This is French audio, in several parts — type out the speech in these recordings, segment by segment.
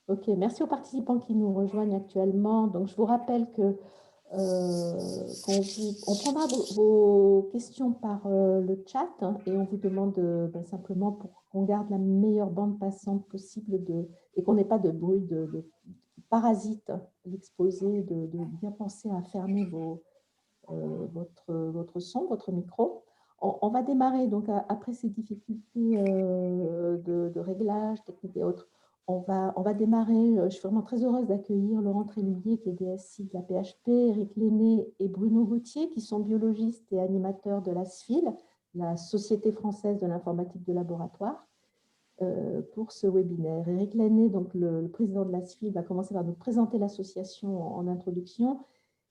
Ok, merci aux participants qui nous rejoignent actuellement. Donc, je vous rappelle que on prendra vos questions par le chat, hein, et on vous demande simplement pour qu'on garde la meilleure bande passante possible et qu'on n'ait pas de bruit qui parasite l'exposé, de bien penser à fermer votre son, votre micro. On va démarrer donc après ces difficultés de réglage technique et autres. On va démarrer. Je suis vraiment très heureuse d'accueillir Laurent Trémillier, qui est DSI de la PHP, Éric Lenné et Bruno Gauthier, qui sont biologistes et animateurs de la SFIL, la Société française de l'informatique de laboratoire, pour ce webinaire. Éric Lenné, donc le président de la SFIL, va commencer par nous présenter l'association en introduction.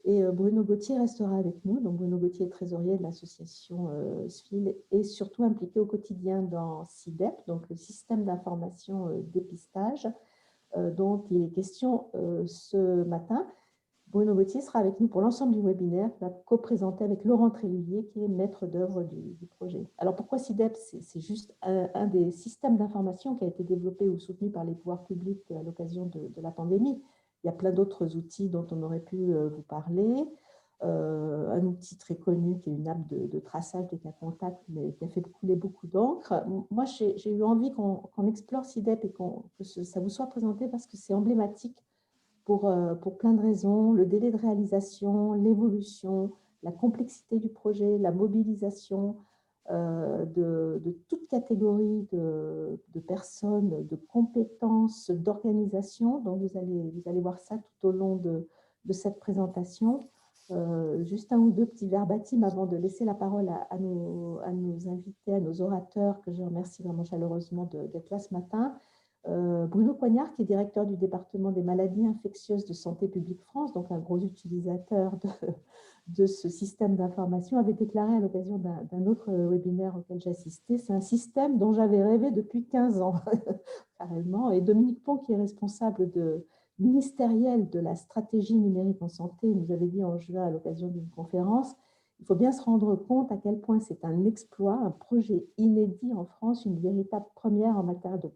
Et Bruno Gauthier restera avec nous. Donc, Bruno Gauthier est trésorier de l'association SFIL et surtout impliqué au quotidien dans SIDEP, donc le système d'information dépistage, dont il est question ce matin. Bruno Gauthier sera avec nous pour l'ensemble du webinaire, qu'il va co-présenter avec Laurent Trémillier, qui est maître d'œuvre du projet. Alors, pourquoi SIDEP? C'est juste un des systèmes d'information qui a été développé ou soutenu par les pouvoirs publics à l'occasion de la pandémie. Il y a plein d'autres outils dont on aurait pu vous parler. Un outil très connu qui est une app de traçage des cas contacts, mais qui a fait couler beaucoup d'encre. Moi, j'ai eu envie qu'on explore SIDEP et que ça vous soit présenté parce que c'est emblématique pour plein de raisons: le délai de réalisation, l'évolution, la complexité du projet, la mobilisation de toute catégorie de personnes, de compétences, d'organisation. Donc, vous allez voir ça tout au long de cette présentation. Juste un ou deux petits verbatims avant de laisser la parole à nos invités, à nos orateurs, que je remercie vraiment chaleureusement d'être là ce matin. Bruno Coignard, qui est directeur du département des maladies infectieuses de Santé publique France, donc un gros utilisateur de ce système d'information, avait déclaré à l'occasion d'un autre webinaire auquel j'assistais: c'est un système dont j'avais rêvé depuis 15 ans, carrément. Et Dominique Pont, qui est responsable ministériel de la stratégie numérique en santé, nous avait dit en juin à l'occasion d'une conférence: il faut bien se rendre compte à quel point c'est un exploit, un projet inédit en France, une véritable première en matière de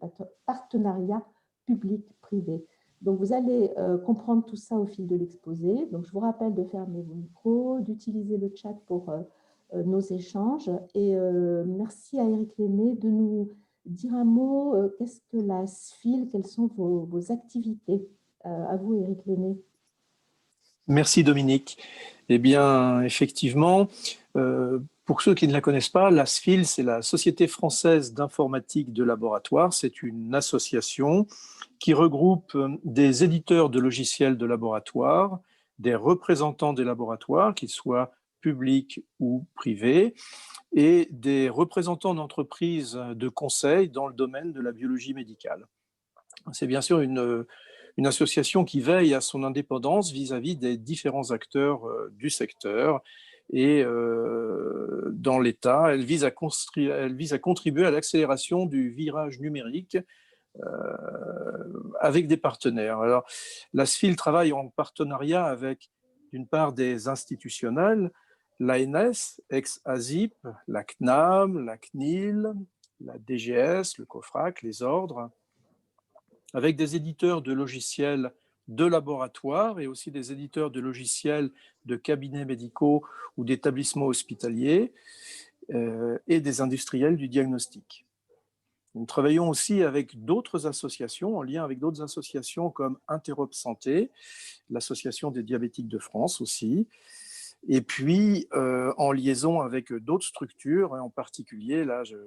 partenariat public-privé. Donc, vous allez comprendre tout ça au fil de l'exposé. Donc, je vous rappelle de fermer vos micros, d'utiliser le chat pour nos échanges. Et merci à Éric Lenné de nous dire un mot. Qu'est-ce que la SFIL? Quelles sont vos activités? À vous, Éric Lenné. Merci Dominique. Eh bien, effectivement, pour ceux qui ne la connaissent pas, la SFIL, c'est la Société française d'informatique de laboratoire. C'est une association qui regroupe des éditeurs de logiciels de laboratoire, des représentants des laboratoires, qu'ils soient publics ou privés, et des représentants d'entreprises de conseil dans le domaine de la biologie médicale. C'est bien sûr une association qui veille à son indépendance vis-à-vis des différents acteurs du secteur. Et dans l'État, elle vise à contribuer à l'accélération du virage numérique avec des partenaires. Alors, la SFIL travaille en partenariat avec, d'une part, des institutionnels, l'ANS, ex-ASIP, la CNAM, la CNIL, la DGS, le COFRAC, les ordres, avec des éditeurs de logiciels de laboratoire et aussi des éditeurs de logiciels de cabinets médicaux ou d'établissements hospitaliers et des industriels du diagnostic. Nous travaillons aussi avec d'autres associations, en lien avec d'autres associations comme Interop Santé, l'association des diabétiques de France aussi, et puis en liaison avec d'autres structures, en particulier, là je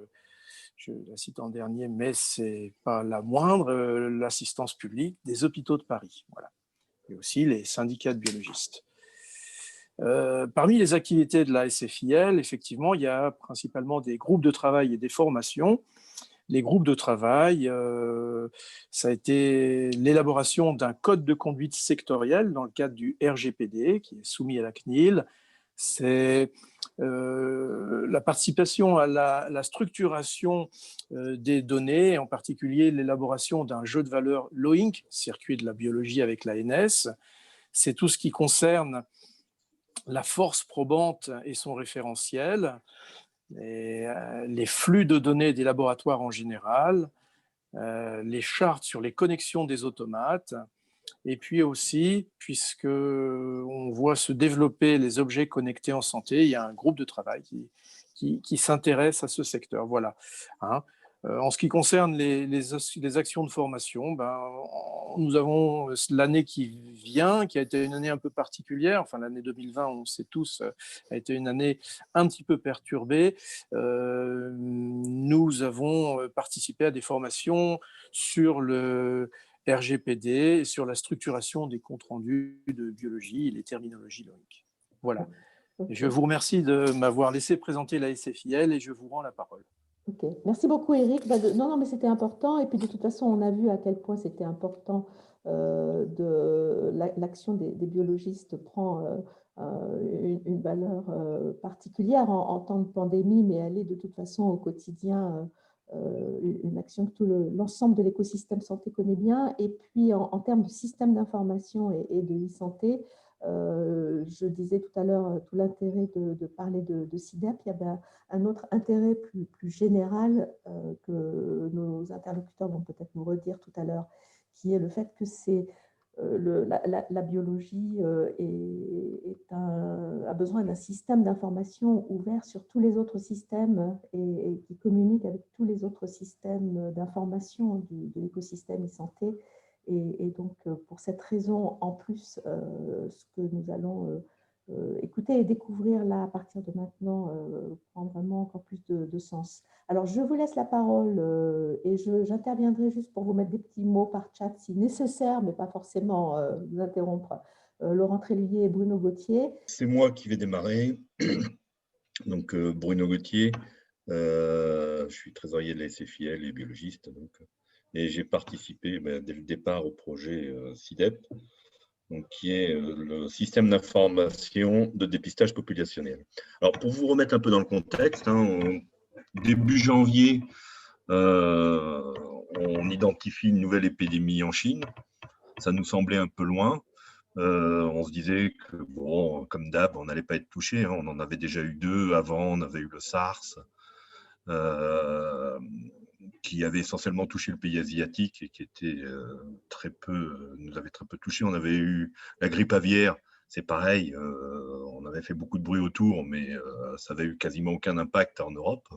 la cite en dernier, mais ce n'est pas la moindre, l'assistance publique des hôpitaux de Paris. Voilà. Et aussi les syndicats de biologistes. Parmi les activités de la SFIL, effectivement, il y a principalement des groupes de travail et des formations. Les groupes de travail, ça a été l'élaboration d'un code de conduite sectoriel dans le cadre du RGPD, qui est soumis à la CNIL. C'est la participation à la structuration des données, en particulier l'élaboration d'un jeu de valeur LOINC, circuit de la biologie avec l'ANS. C'est tout ce qui concerne la force probante et son référentiel, les flux de données des laboratoires en général, les chartes sur les connexions des automates. Et puis aussi, puisque on voit se développer les objets connectés en santé, il y a un groupe de travail qui s'intéresse à ce secteur. Voilà. Hein. En ce qui concerne les actions de formation, ben, nous avons l'année qui vient, qui a été une année un peu particulière. Enfin, l'année 2020, on sait tous, a été une année un petit peu perturbée. Nous avons participé à des formations sur le RGPD et sur la structuration des comptes rendus de biologie et les terminologies logiques. Voilà. Et je Ok. vous remercie de m'avoir laissé présenter la SFIL et je vous rends la parole. Ok. Merci beaucoup, Eric. Non, non, mais c'était important. Et puis, de toute façon, on a vu à quel point c'était important l'action des biologistes prend une valeur particulière en temps de pandémie, mais elle est de toute façon au quotidien une action que l'ensemble de l'écosystème santé connaît bien. Et puis, en termes de système d'information et de e-santé, je disais tout à l'heure tout l'intérêt de parler de CIDEP. Il y avait un autre intérêt plus général que nos interlocuteurs vont peut-être nous redire tout à l'heure, qui est le fait que la biologie a besoin d'un système d'information ouvert sur tous les autres systèmes et qui communique avec tous les autres systèmes d'information de l'écosystème e-santé. Et donc, pour cette raison, en plus, ce que nous allons écouter et découvrir là à partir de maintenant prend vraiment encore plus de sens. Alors, je vous laisse la parole et j'interviendrai juste pour vous mettre des petits mots par chat si nécessaire, mais pas forcément vous interrompre. Laurent Tréluyer et Bruno Gauthier. C'est moi qui vais démarrer. Donc, Bruno Gauthier, je suis trésorier de la SFIL et biologiste. Donc, et j'ai participé dès le départ au projet CIDEP, donc, qui est le système d'information de dépistage populationnel. Alors, pour vous remettre un peu dans le contexte, début janvier, on identifie une nouvelle épidémie en Chine. Ça nous semblait un peu loin. On se disait que, bon, comme d'hab, on n'allait pas être touché. On en avait déjà eu 2 avant. On avait eu le SARS, qui avait essentiellement touché le pays asiatique et qui était nous avait très peu touché. On avait eu la grippe aviaire, c'est pareil. On avait fait beaucoup de bruit autour, mais ça avait eu quasiment aucun impact en Europe.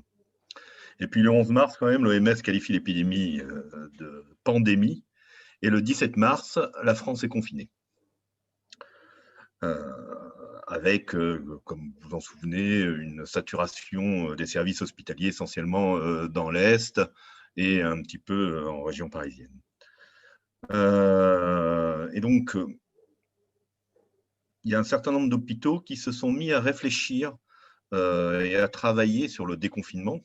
Et puis le 11 mars, quand même, l'OMS qualifie l'épidémie de pandémie. Et le 17 mars, la France est confinée. Avec, comme vous vous en souvenez, une saturation des services hospitaliers essentiellement dans l'Est et un petit peu en région parisienne. Et donc, il y a un certain nombre d'hôpitaux qui se sont mis à réfléchir et à travailler sur le déconfinement.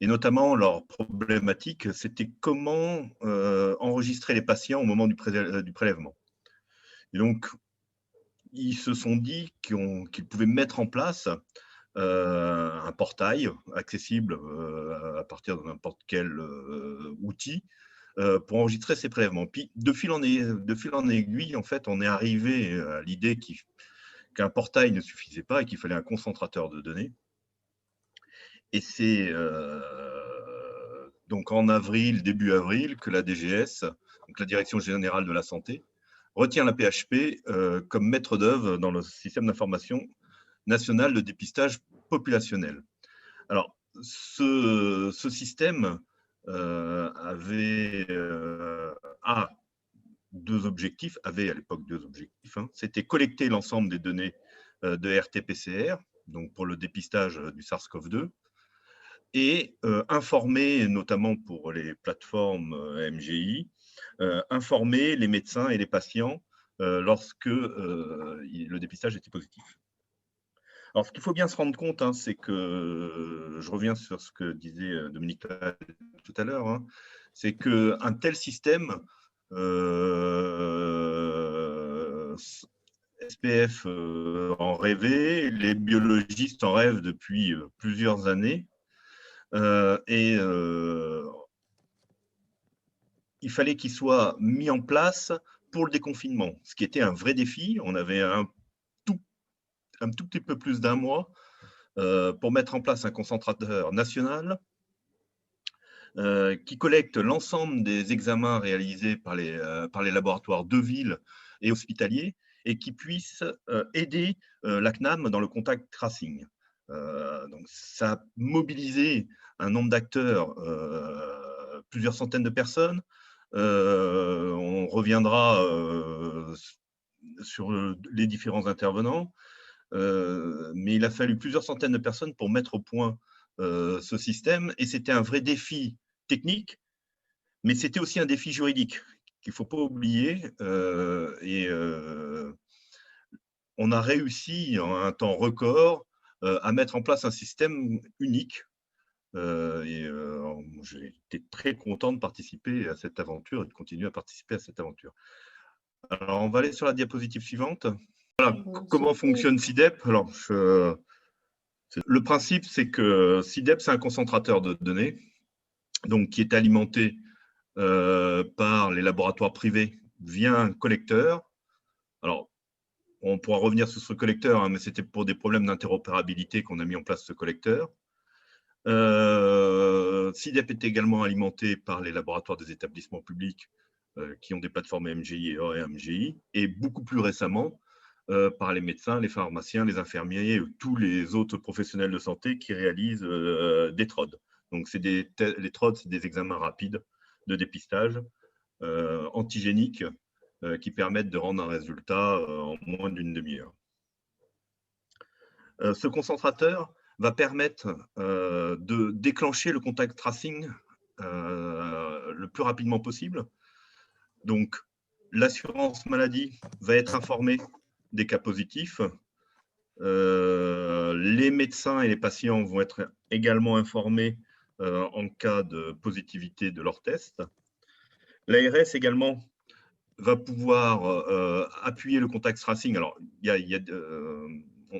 Et notamment, leur problématique, c'était comment enregistrer les patients au moment du prélèvement. Et donc, ils se sont dit qu'ils pouvaient mettre en place un portail accessible à partir de n'importe quel outil pour enregistrer ces prélèvements. Puis, de fil en aiguille, en fait, on est arrivé à l'idée qu'un portail ne suffisait pas et qu'il fallait un concentrateur de données. Et c'est donc en avril, début avril, que la DGS, donc la Direction Générale de la Santé, retient la PHP comme maître d'œuvre dans le système d'information national de dépistage populationnel. Alors, ce système avait à l'époque 2 objectifs. C'était collecter l'ensemble des données de RT-PCR, donc pour le dépistage du SARS-CoV-2, et informer, notamment pour les plateformes MGI, informer les médecins et les patients lorsque le dépistage était positif. Alors, ce qu'il faut bien se rendre compte, c'est que, je reviens sur ce que disait Dominique tout à l'heure, c'est qu'un tel système, SPF en rêvait, les biologistes en rêvent depuis plusieurs années, et il fallait qu'il soit mis en place pour le déconfinement, ce qui était un vrai défi. On avait un tout petit peu plus d'1 mois pour mettre en place un concentrateur national qui collecte l'ensemble des examens réalisés par les laboratoires de ville et hospitaliers et qui puisse aider la CNAM dans le contact tracing. Donc, ça a mobilisé un nombre d'acteurs, plusieurs centaines de personnes. On reviendra sur les différents intervenants, mais il a fallu plusieurs centaines de personnes pour mettre au point ce système, et c'était un vrai défi technique, mais c'était aussi un défi juridique qu'il ne faut pas oublier. On a réussi en un temps record à mettre en place un système unique. J'ai été très content de participer à cette aventure et de continuer à participer à cette aventure. Alors, on va aller sur la diapositive suivante. Voilà, comment fonctionne SIDEP? Alors, le principe, c'est que SIDEP, c'est un concentrateur de données, donc qui est alimenté par les laboratoires privés via un collecteur. Alors, on pourra revenir sur ce collecteur, hein, mais c'était pour des problèmes d'interopérabilité qu'on a mis en place ce collecteur. SIDEP est également alimenté par les laboratoires des établissements publics qui ont des plateformes MGI et ORMGI, et beaucoup plus récemment par les médecins, les pharmaciens, les infirmiers et tous les autres professionnels de santé qui réalisent des TROD. Donc, les TROD, c'est des examens rapides de dépistage antigéniques qui permettent de rendre un résultat en moins d'une demi-heure. Ce concentrateur va permettre de déclencher le contact tracing le plus rapidement possible. Donc, l'assurance maladie va être informée des cas positifs. Les médecins et les patients vont être également informés en cas de positivité de leur test. L'ARS également va pouvoir appuyer le contact tracing. Alors,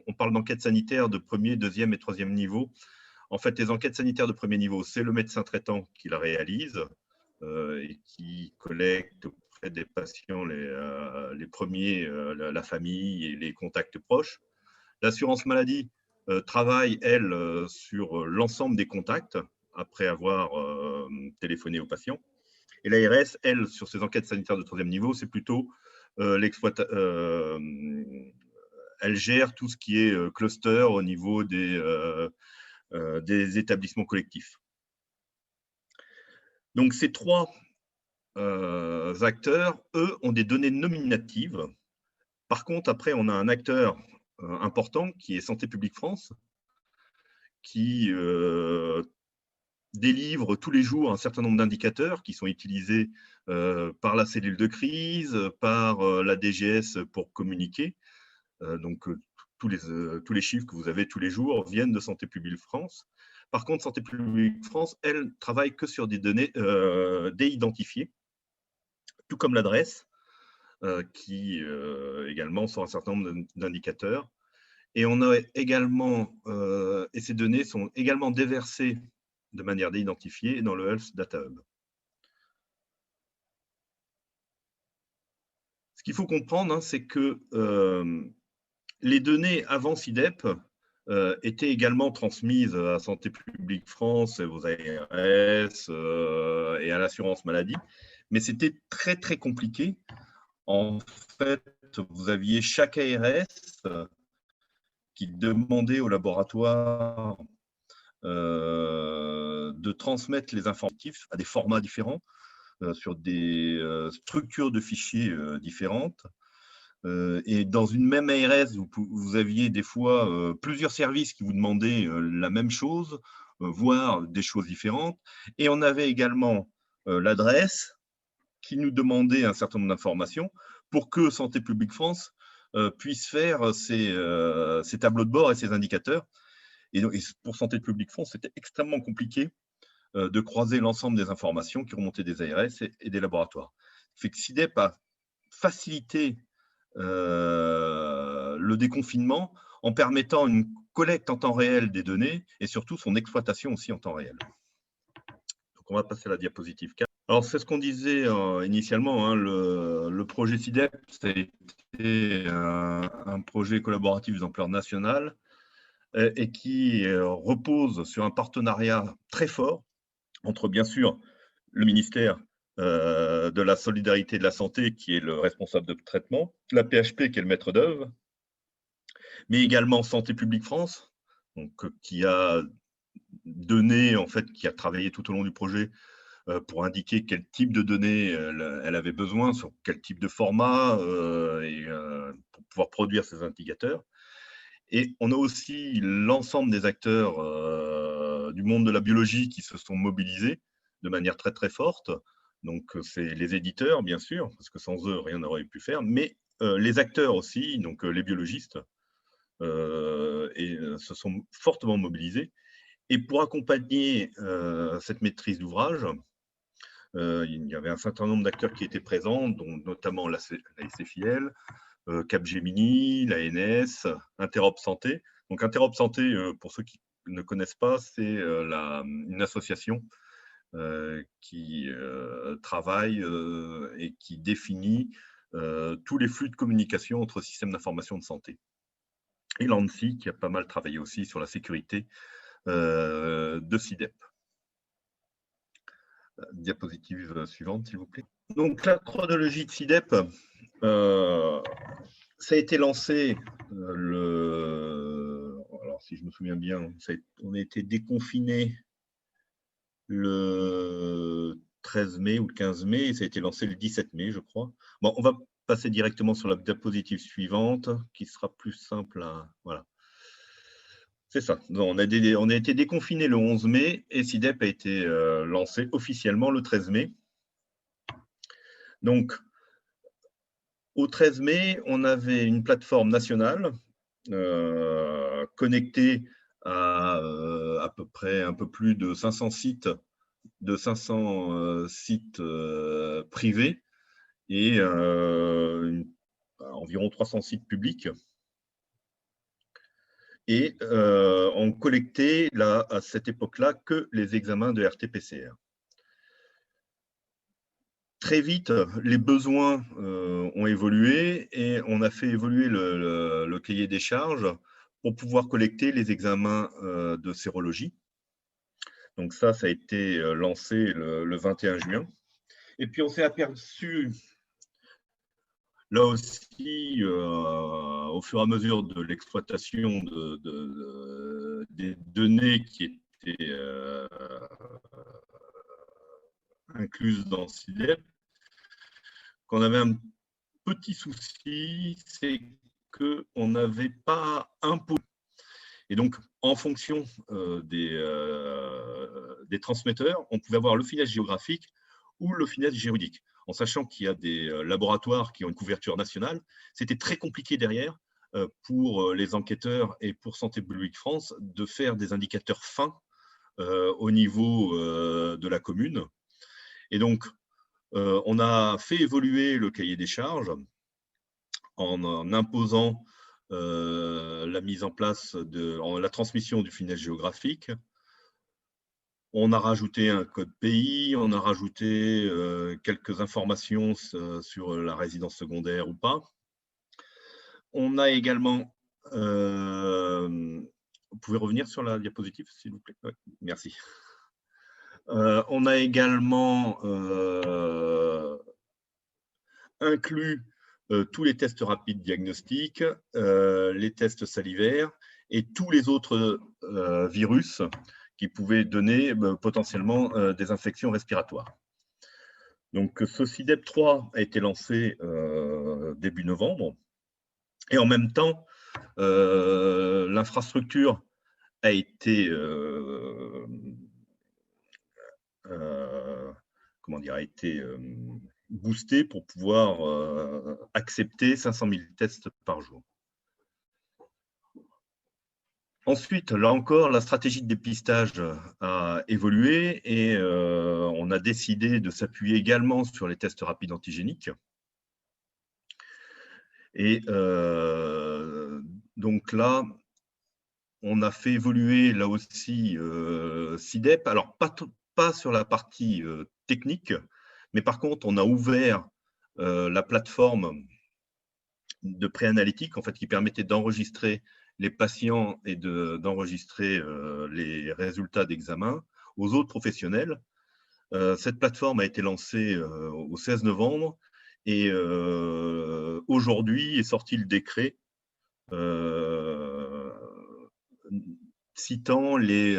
on parle d'enquête sanitaire de premier, deuxième et troisième niveau. En fait, les enquêtes sanitaires de premier niveau, c'est le médecin traitant qui la réalise et qui collecte auprès des patients les premiers, la famille et les contacts proches. L'assurance maladie travaille, elle, sur l'ensemble des contacts après avoir téléphoné au patient. Et l'ARS, elle, sur ses enquêtes sanitaires de troisième niveau, c'est plutôt elle gère tout ce qui est cluster au niveau des établissements collectifs. Donc, ces trois acteurs, eux, ont des données nominatives. Par contre, après, on a un acteur important qui est Santé publique France, qui délivre tous les jours un certain nombre d'indicateurs qui sont utilisés par la cellule de crise, par la DGS pour communiquer. Donc, tous les chiffres que vous avez tous les jours viennent de Santé publique France. Par contre, Santé publique France, elle, travaille que sur des données déidentifiées, tout comme l'adresse, qui également sont un certain nombre d'indicateurs. Et on a également, et ces données sont également déversées de manière déidentifiée dans le Health Data Hub. Ce qu'il faut comprendre, hein, c'est que les données avant SIDEP étaient également transmises à Santé publique France, aux ARS et à l'assurance maladie, mais c'était très, très compliqué. En fait, vous aviez chaque ARS qui demandait au laboratoire de transmettre les informatifs à des formats différents, sur des structures de fichiers différentes. Et dans une même ARS, vous aviez des fois plusieurs services qui vous demandaient la même chose, voire des choses différentes. Et on avait également l'adresse qui nous demandait un certain nombre d'informations pour que Santé publique France puisse faire ses tableaux de bord et ses indicateurs. Et donc, pour Santé publique France, c'était extrêmement compliqué de croiser l'ensemble des informations qui remontaient des ARS et des laboratoires. Ce qui fait que SIDEP a facilité le déconfinement en permettant une collecte en temps réel des données et surtout son exploitation aussi en temps réel. Donc, on va passer à la diapositive 4. Alors, c'est ce qu'on disait initialement, hein, le projet SIDEP, c'était un projet collaboratif d'ampleur nationale et qui repose sur un partenariat très fort entre bien sûr le ministère de la Solidarité et de la Santé, qui est le responsable de traitement, la PHP, qui est le maître d'œuvre, mais également Santé publique France, donc, qui a donné, en fait, qui a travaillé tout au long du projet pour indiquer quel type de données elle avait besoin, sur quel type de format, pour pouvoir produire ces indicateurs. Et on a aussi l'ensemble des acteurs du monde de la biologie qui se sont mobilisés de manière très très forte. Donc c'est les éditeurs, bien sûr, parce que sans eux, rien n'aurait pu faire, mais les acteurs aussi, donc les biologistes, se sont fortement mobilisés. Et pour accompagner cette maîtrise d'ouvrage, il y avait un certain nombre d'acteurs qui étaient présents, dont notamment la SFIL, Capgemini, l'ANS, Interop Santé. Donc Interop Santé, pour ceux qui ne connaissent pas, c'est une association qui travaille et qui définit tous les flux de communication entre systèmes d'information de santé. Et l'ANSSI, qui a pas mal travaillé aussi sur la sécurité de SIDEP. Diapositive suivante, s'il vous plaît. Donc, la chronologie de SIDEP, ça a été lancé alors, si je me souviens bien, on a été déconfiné le 13 mai ou le 15 mai, et ça a été lancé le 17 mai, je crois. Bon, on va passer directement sur la diapositive suivante, qui sera plus simple à... Voilà. C'est ça. On a été déconfiné le 11 mai et SIDEP a été lancé officiellement le 13 mai. Donc, au 13 mai, on avait une plateforme nationale connectée à peu près un peu plus de 500 sites, privés et environ 300 sites publics. Et on collectait là, à cette époque-là que les examens de RT-PCR. Très vite, les besoins ont évolué et on a fait évoluer le cahier des charges pour pouvoir collecter les examens de sérologie. Donc ça a été lancé le 21 juin. Et puis on s'est aperçu, là aussi, au fur et à mesure de l'exploitation des données qui étaient incluses dans SIDEP, qu'on avait un petit souci, c'est qu'on n'avait pas imposé. Et donc, en fonction des transmetteurs, on pouvait avoir le finesse géographique ou le finesse juridique. En sachant qu'il y a des laboratoires qui ont une couverture nationale, c'était très compliqué derrière pour les enquêteurs et pour Santé publique France de faire des indicateurs fins au niveau de la commune. Et donc, on a fait évoluer le cahier des charges en imposant la mise en place la transmission du finesse géographique. On a rajouté un code pays, on a rajouté quelques informations sur la résidence secondaire ou pas. On a également... vous pouvez revenir sur la diapositive, s'il vous plaît? Ouais, merci. On a également inclus tous les tests rapides diagnostiques, les tests salivaires et tous les autres virus qui pouvaient donner potentiellement des infections respiratoires. Donc, ce SIDEP 3 a été lancé début novembre. Et en même temps, l'infrastructure a été boostée pour pouvoir accepter 500 000 tests par jour. Ensuite, là encore, la stratégie de dépistage a évolué et on a décidé de s'appuyer également sur les tests rapides antigéniques. Et donc là, on a fait évoluer là aussi SIDEP. Alors, pas sur la partie technique, mais par contre, on a ouvert la plateforme de préanalytique en fait, qui permettait d'enregistrer les patients et d'enregistrer les résultats d'examen aux autres professionnels Cette plateforme a été lancée au 16 novembre et aujourd'hui est sorti le décret euh, citant les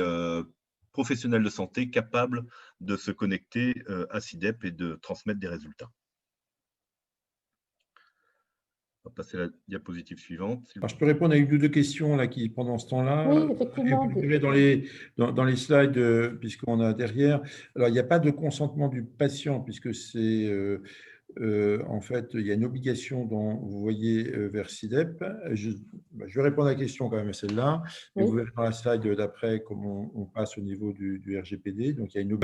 professionnels de santé capables de se connecter à SIDEP et de transmettre des résultats. On va passer à la diapositive suivante. Alors, je peux répondre à une ou deux questions là, qui, pendant ce temps-là. Oui, Et effectivement. vous verrez dans les slides, puisqu'on a derrière. Alors, il n'y a pas de consentement du patient, puisque c'est en fait, il y a une obligation dont vous voyez vers SIDEP. Je vais répondre à la question quand même à celle-là, mais Oui. vous verrez dans la slide d'après comment on passe au niveau du RGPD. Donc, il y a une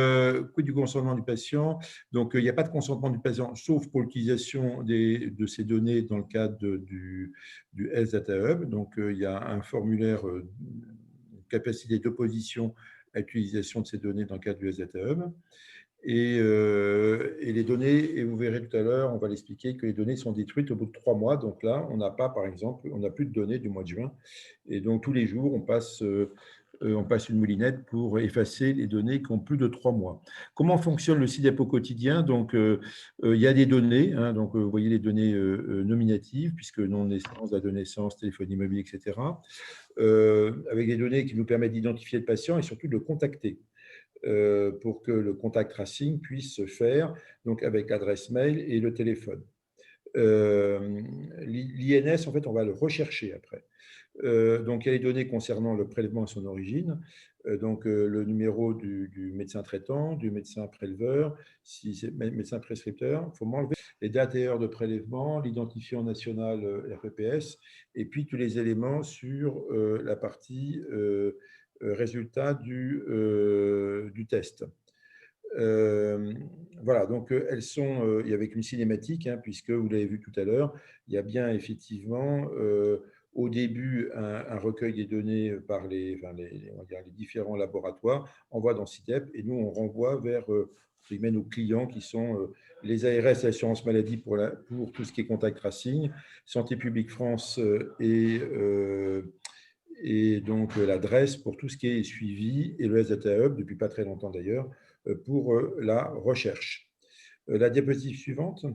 coût du consentement du patient. Donc, il n'y a pas de consentement du patient, sauf pour l'utilisation de ces données dans le cadre du Health Data Hub. Donc, il y a un formulaire capacité d'opposition à l'utilisation de ces données dans le cadre du Health Data Hub. Et les données, et vous verrez tout à l'heure, on va l'expliquer, que les données sont détruites au bout de 3 mois. Donc là, on n'a pas, par exemple, on n'a plus de données du mois de juin. Et donc, tous les jours, on passe une moulinette pour effacer les données qui ont plus de 3 mois. Comment fonctionne le SIDEP au quotidien? Donc, il y a des données. Hein, donc, vous voyez les données nominatives, puisque nom de naissance, date de naissance, téléphonie mobile, etc. Avec des données qui nous permettent d'identifier le patient et surtout de le contacter. Pour que le contact tracing puisse se faire donc avec l'adresse mail et le téléphone. L'INS, en fait, on va le rechercher après. Donc, il y a les données concernant le prélèvement et son origine, donc le numéro du médecin traitant, du médecin préleveur, si c'est médecin prescripteur, il faut m'enlever les dates et heures de prélèvement, l'identifiant national RPPS, et puis tous les éléments sur la partie résultat du test. Voilà, donc elles sont avec une cinématique, hein, puisque vous l'avez vu tout à l'heure, il y a bien effectivement au début un recueil des données par on va dire, les différents laboratoires, envoie dans CITEP, et nous on renvoie vers nos clients qui sont les ARS, l'assurance maladie pour tout ce qui est contact tracing, Santé publique France et donc l'adresse pour tout ce qui est suivi, et le SData Hub, depuis pas très longtemps d'ailleurs, pour la recherche. La diapositive suivante.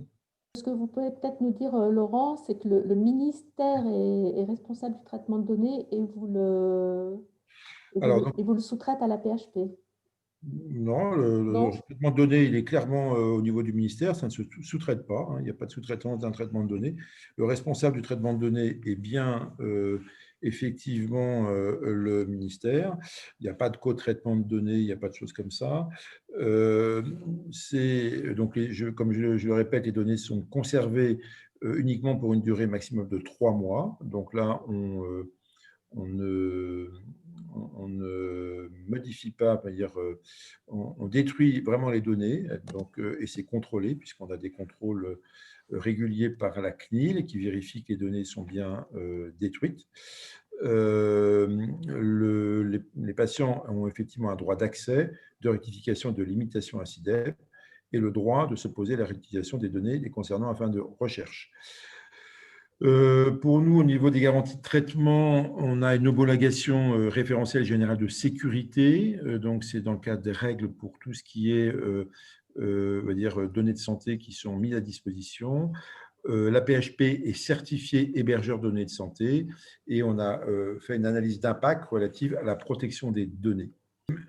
Ce que vous pouvez peut-être nous dire, Laurent, c'est que le ministère est responsable du traitement de données et vous le sous-traite à la PHP. Non, le traitement de données, il est clairement au niveau du ministère, ça ne se sous-traite pas, hein, il n'y a pas de sous-traitance d'un traitement de données. Le responsable du traitement de données est bien effectivement le ministère. Il n'y a pas de co-traitement de données, il n'y a pas de choses comme ça. Donc, comme je le répète, les données sont conservées uniquement pour une durée maximum de 3 mois. Donc là, on ne modifie pas, on détruit vraiment les données, donc, et c'est contrôlé, puisqu'on a des contrôles réguliers par la CNIL qui vérifie que les données sont bien détruites. Les patients ont effectivement un droit d'accès, de rectification, de limitation à SIDEP, et le droit de se poser la réutilisation des données les concernant afin de recherche. Pour nous, au niveau des garanties de traitement, on a une homologation référentielle générale de sécurité. Donc, c'est dans le cadre des règles pour tout ce qui est on va dire, données de santé qui sont mises à disposition. La PHP est certifiée hébergeur de données de santé et on a fait une analyse d'impact relative à la protection des données.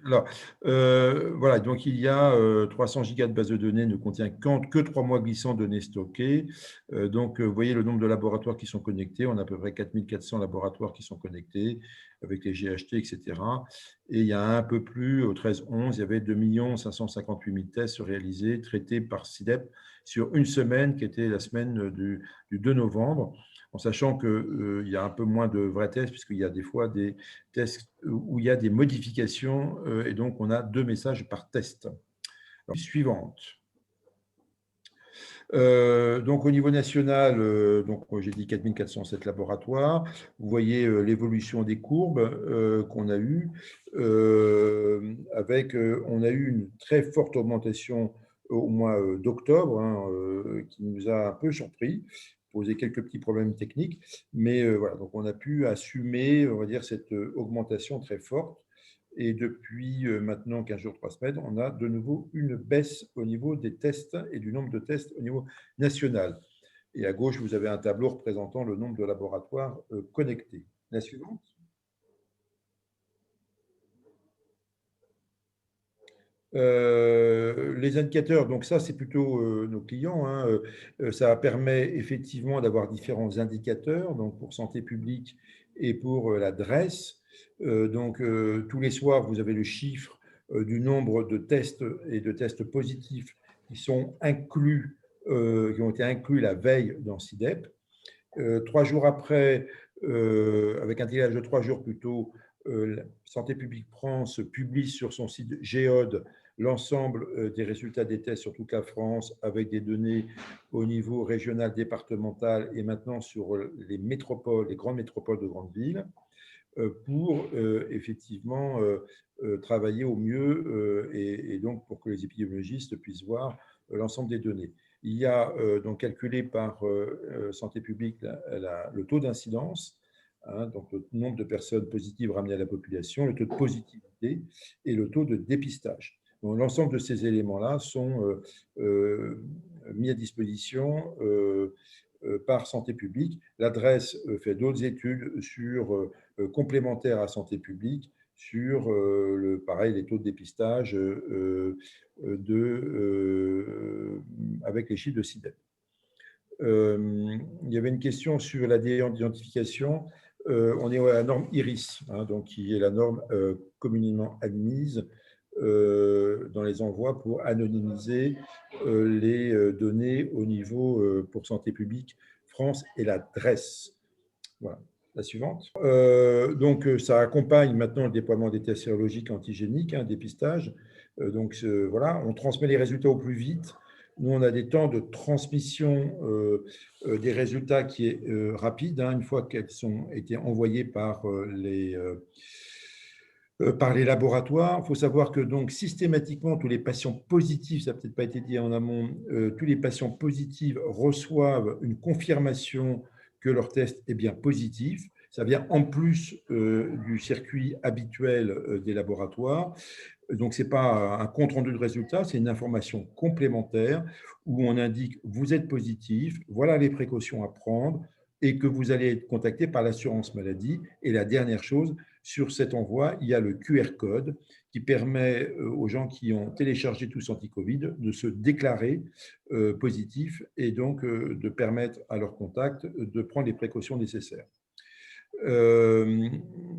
Alors, voilà, donc il y a 300 gigas de base de données, ne contient que 3 mois glissants de données stockées. Donc, vous voyez le nombre de laboratoires qui sont connectés. On a à peu près 4400 laboratoires qui sont connectés avec les GHT, etc. Et il y a un peu plus, au 13-11, il y avait 2 558 000 tests réalisés, traités par SIDEP sur une semaine, qui était la semaine du 2 novembre, en sachant qu'il y a un peu moins de vrais tests, puisqu'il y a des fois des tests où il y a des modifications, et donc on a 2 messages par test. Alors, suivante. Donc, au niveau national, donc j'ai dit 4407 laboratoires. Vous voyez l'évolution des courbes qu'on a eues. On a eu une très forte augmentation au mois d'octobre, hein, qui nous a un peu surpris, posé quelques petits problèmes techniques, mais voilà, donc on a pu assumer, on va dire, cette augmentation très forte. Et depuis maintenant 15 jours, 3 semaines, on a de nouveau une baisse au niveau des tests et du nombre de tests au niveau national. Et à gauche, vous avez un tableau représentant le nombre de laboratoires connectés. La suivante. Les indicateurs, donc ça, c'est plutôt nos clients, hein. Ça permet effectivement d'avoir différents indicateurs, donc pour santé publique et pour l'adresse. Donc, tous les soirs, vous avez le chiffre du nombre de tests et de tests positifs qui sont inclus, qui ont été inclus la veille dans SIDEP. 3 jours après, avec un décalage de 3 jours plus tôt, la Santé publique France publie sur son site Géode l'ensemble des résultats des tests sur toute la France avec des données au niveau régional, départemental et maintenant sur les métropoles, les grandes métropoles de grandes villes pour effectivement travailler au mieux et donc pour que les épidémiologistes puissent voir l'ensemble des données. Il y a donc calculé par Santé publique le taux d'incidence, hein, donc le nombre de personnes positives ramenées à la population, le taux de positivité et le taux de dépistage. L'ensemble de ces éléments-là sont mis à disposition par Santé publique. L'adresse fait d'autres études sur complémentaires à Santé publique sur pareil, les taux de dépistage avec les chiffres de SIDEP. Il y avait une question sur la d'identification. On est à la norme IRIS, hein, donc, qui est la norme communément admise dans les envois pour anonymiser les données au niveau pour Santé publique France et l'adresse. Voilà. La suivante. Donc, ça accompagne maintenant le déploiement des tests sérologiques antigéniques, hein, dépistage. Donc, voilà, on transmet les résultats au plus vite. Nous, on a des temps de transmission des résultats qui est rapide, hein, une fois qu'elles ont été envoyées par les laboratoires. Il faut savoir que donc systématiquement, tous les patients positifs, ça n'a peut-être pas été dit en amont, tous les patients positifs reçoivent une confirmation que leur test est bien positif. Ça vient en plus du circuit habituel des laboratoires. Donc, ce n'est pas un compte-rendu de résultat, c'est une information complémentaire où on indique « vous êtes positif, voilà les précautions à prendre » et que vous allez être contacté par l'assurance maladie. Et la dernière chose, sur cet envoi, il y a le QR code qui permet aux gens qui ont téléchargé tous anti-Covid de se déclarer positifs et donc de permettre à leur contact de prendre les précautions nécessaires.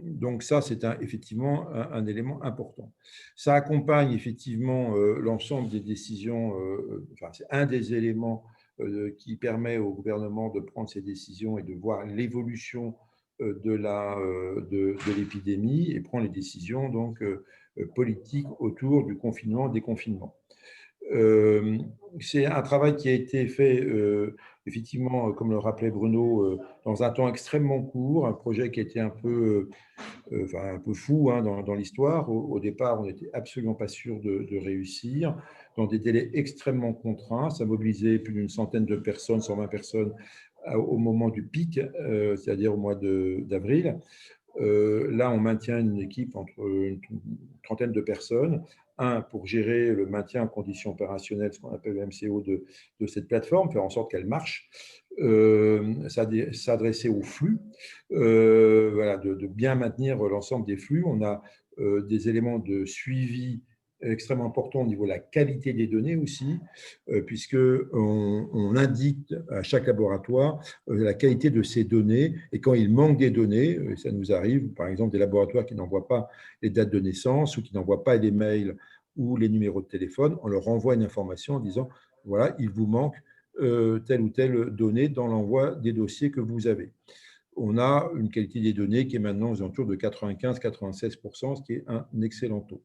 Donc ça, c'est effectivement un élément important. Ça accompagne effectivement l'ensemble des décisions, enfin, c'est un des éléments qui permet au gouvernement de prendre ces décisions et de voir l'évolution de l'épidémie et prendre les décisions donc, politiques autour du confinement, déconfinement. C'est un travail qui a été fait, effectivement, comme le rappelait Bruno, dans un temps extrêmement court, un projet qui a été un peu fou, hein, dans l'histoire. Au départ, on n'était absolument pas sûr de réussir, dans des délais extrêmement contraints. Ça mobilisait plus d'une centaine de personnes, 120 personnes au moment du pic, c'est-à-dire au mois d'avril. Là, on maintient une équipe entre une trentaine de personnes, pour gérer le maintien en conditions opérationnelles, ce qu'on appelle le MCO de cette plateforme, faire en sorte qu'elle marche, s'adresser aux flux, voilà, de bien maintenir l'ensemble des flux. On a des éléments de suivi extrêmement important au niveau de la qualité des données aussi, puisqu'on indique à chaque laboratoire la qualité de ces données. Et quand il manque des données, ça nous arrive, par exemple, des laboratoires qui n'envoient pas les dates de naissance ou qui n'envoient pas les mails ou les numéros de téléphone, on leur envoie une information en disant, voilà, il vous manque telle ou telle donnée dans l'envoi des dossiers que vous avez. On a une qualité des données qui est maintenant aux alentours de 95-96%, ce qui est un excellent taux.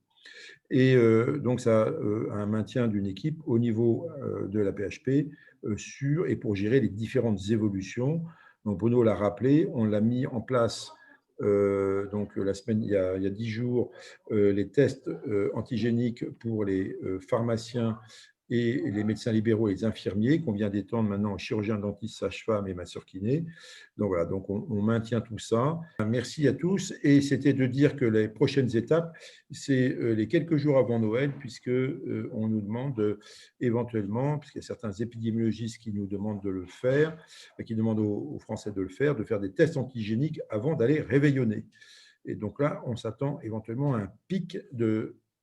Et donc, ça a un maintien d'une équipe au niveau de la PHP sur et pour gérer les différentes évolutions. Donc, Bruno l'a rappelé, on l'a mis en place donc la semaine, il y a 10 jours, les tests antigéniques pour les pharmaciens et les médecins libéraux et les infirmiers qu'on vient d'étendre maintenant aux chirurgiens dentistes, sages-femmes et masseurs kinés. Donc voilà, donc on maintient tout ça. Merci à tous. Et c'était de dire que les prochaines étapes, c'est les quelques jours avant Noël, puisque on nous demande éventuellement, puisqu'il y a certains épidémiologistes qui nous demandent de le faire, qui demandent aux Français de le faire, de faire des tests antigéniques avant d'aller réveillonner. Et donc là, on s'attend éventuellement à un pic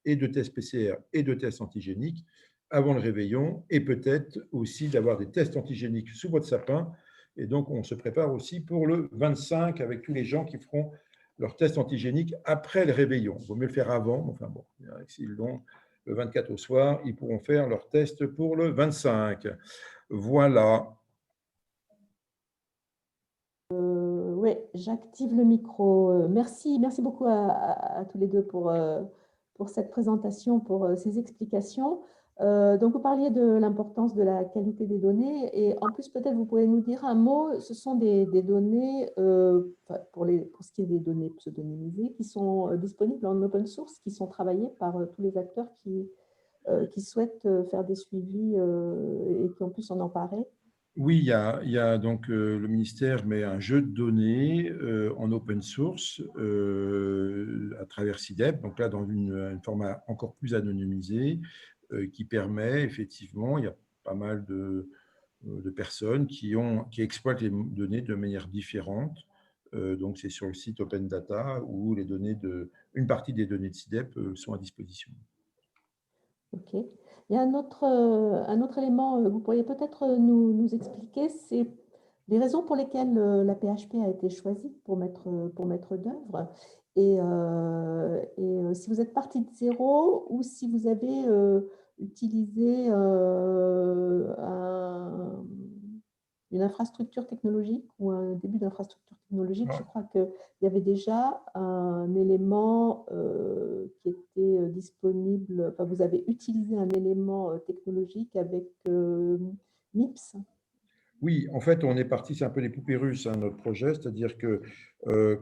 et de tests PCR et de tests antigéniques avant le réveillon, et peut-être aussi d'avoir des tests antigéniques sous votre sapin. Et donc, on se prépare aussi pour le 25 avec tous les gens qui feront leur test antigénique après le réveillon. Il vaut mieux le faire avant. Enfin bon, s'ils l'ont le 24 au soir, ils pourront faire leur test pour le 25. Voilà. Oui, j'active le micro. Merci beaucoup à tous les deux pour cette présentation, pour ces explications. Donc, vous parliez de l'importance de la qualité des données et en plus, peut-être vous pouvez nous dire un mot, ce sont des données, pour ce qui est des données pseudonymisées, qui sont disponibles en open source, qui sont travaillées par tous les acteurs qui souhaitent faire des suivis et qui en plus en emparer. Oui, il y a donc le ministère met un jeu de données en open source à travers CIDEP, donc là dans un format encore plus anonymisé qui permet effectivement, il y a pas mal de personnes qui exploitent les données de manière différente. Donc c'est sur le site Open Data où une partie des données de CIDEP sont à disposition. Ok. Il y a un autre élément, vous pourriez peut-être nous expliquer, c'est les raisons pour lesquelles la PHP a été choisie pour maître d'œuvre. Et si vous êtes parti de zéro ou si vous avez utilisé une infrastructure technologique ou un début d'infrastructure technologique. Je crois qu'il y avait déjà un élément qui était disponible, enfin vous avez utilisé un élément technologique avec MIPS. Oui, en fait, on est parti, c'est un peu les poupées russes, hein, notre projet, c'est-à-dire que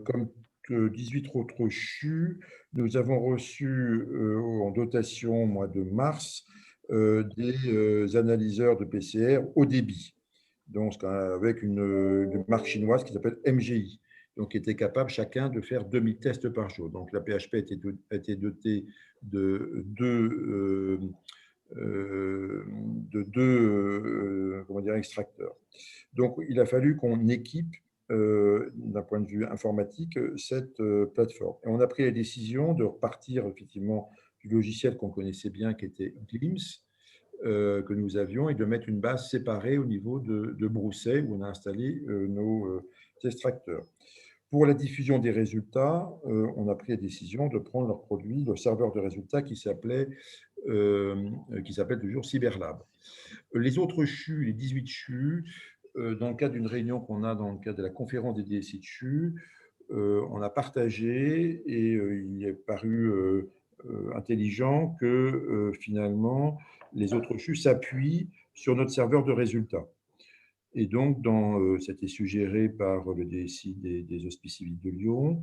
comme 18 autres CHU, nous avons reçu en dotation au mois de mars des analyseurs de PCR haut débit, donc avec une marque chinoise qui s'appelle MGI, donc qui était capable chacun de faire 2000 tests par jour. Donc la PHP a été dotée de deux comment dire, extracteurs. Donc, il a fallu qu'on équipe, d'un point de vue informatique, cette plateforme. Et on a pris la décision de repartir effectivement du logiciel qu'on connaissait bien, qui était Glimpse, que nous avions, et de mettre une base séparée au niveau de Brousset, où on a installé nos extracteurs. Pour la diffusion des résultats, on a pris la décision de prendre leur produit, le serveur de résultats qui s'appelle toujours CyberLab. Les autres CHU, les 18 CHU, dans le cadre d'une réunion qu'on a dans le cadre de la conférence des DSI de CHU, on a partagé et il est paru intelligent que finalement les autres CHU s'appuient sur notre serveur de résultats. Et donc, c'était suggéré par le DSI des Hospices civils de Lyon.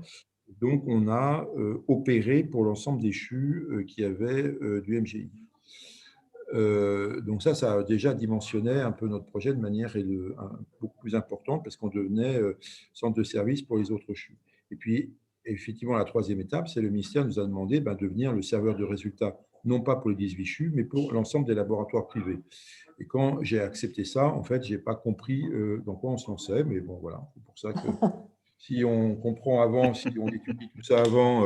Donc, on a opéré pour l'ensemble des CHU qui avaient du MGI. Donc ça a déjà dimensionné un peu notre projet de manière beaucoup plus importante parce qu'on devenait centre de service pour les autres CHU. Et puis, effectivement, la troisième étape, c'est le ministère nous a demandé de devenir le serveur de résultats, non pas pour les 18 CHU, mais pour l'ensemble des laboratoires privés. Et quand j'ai accepté ça, en fait, je n'ai pas compris dans quoi on se lançait, mais bon, voilà, c'est pour ça que si on comprend avant, si on étudie tout ça avant,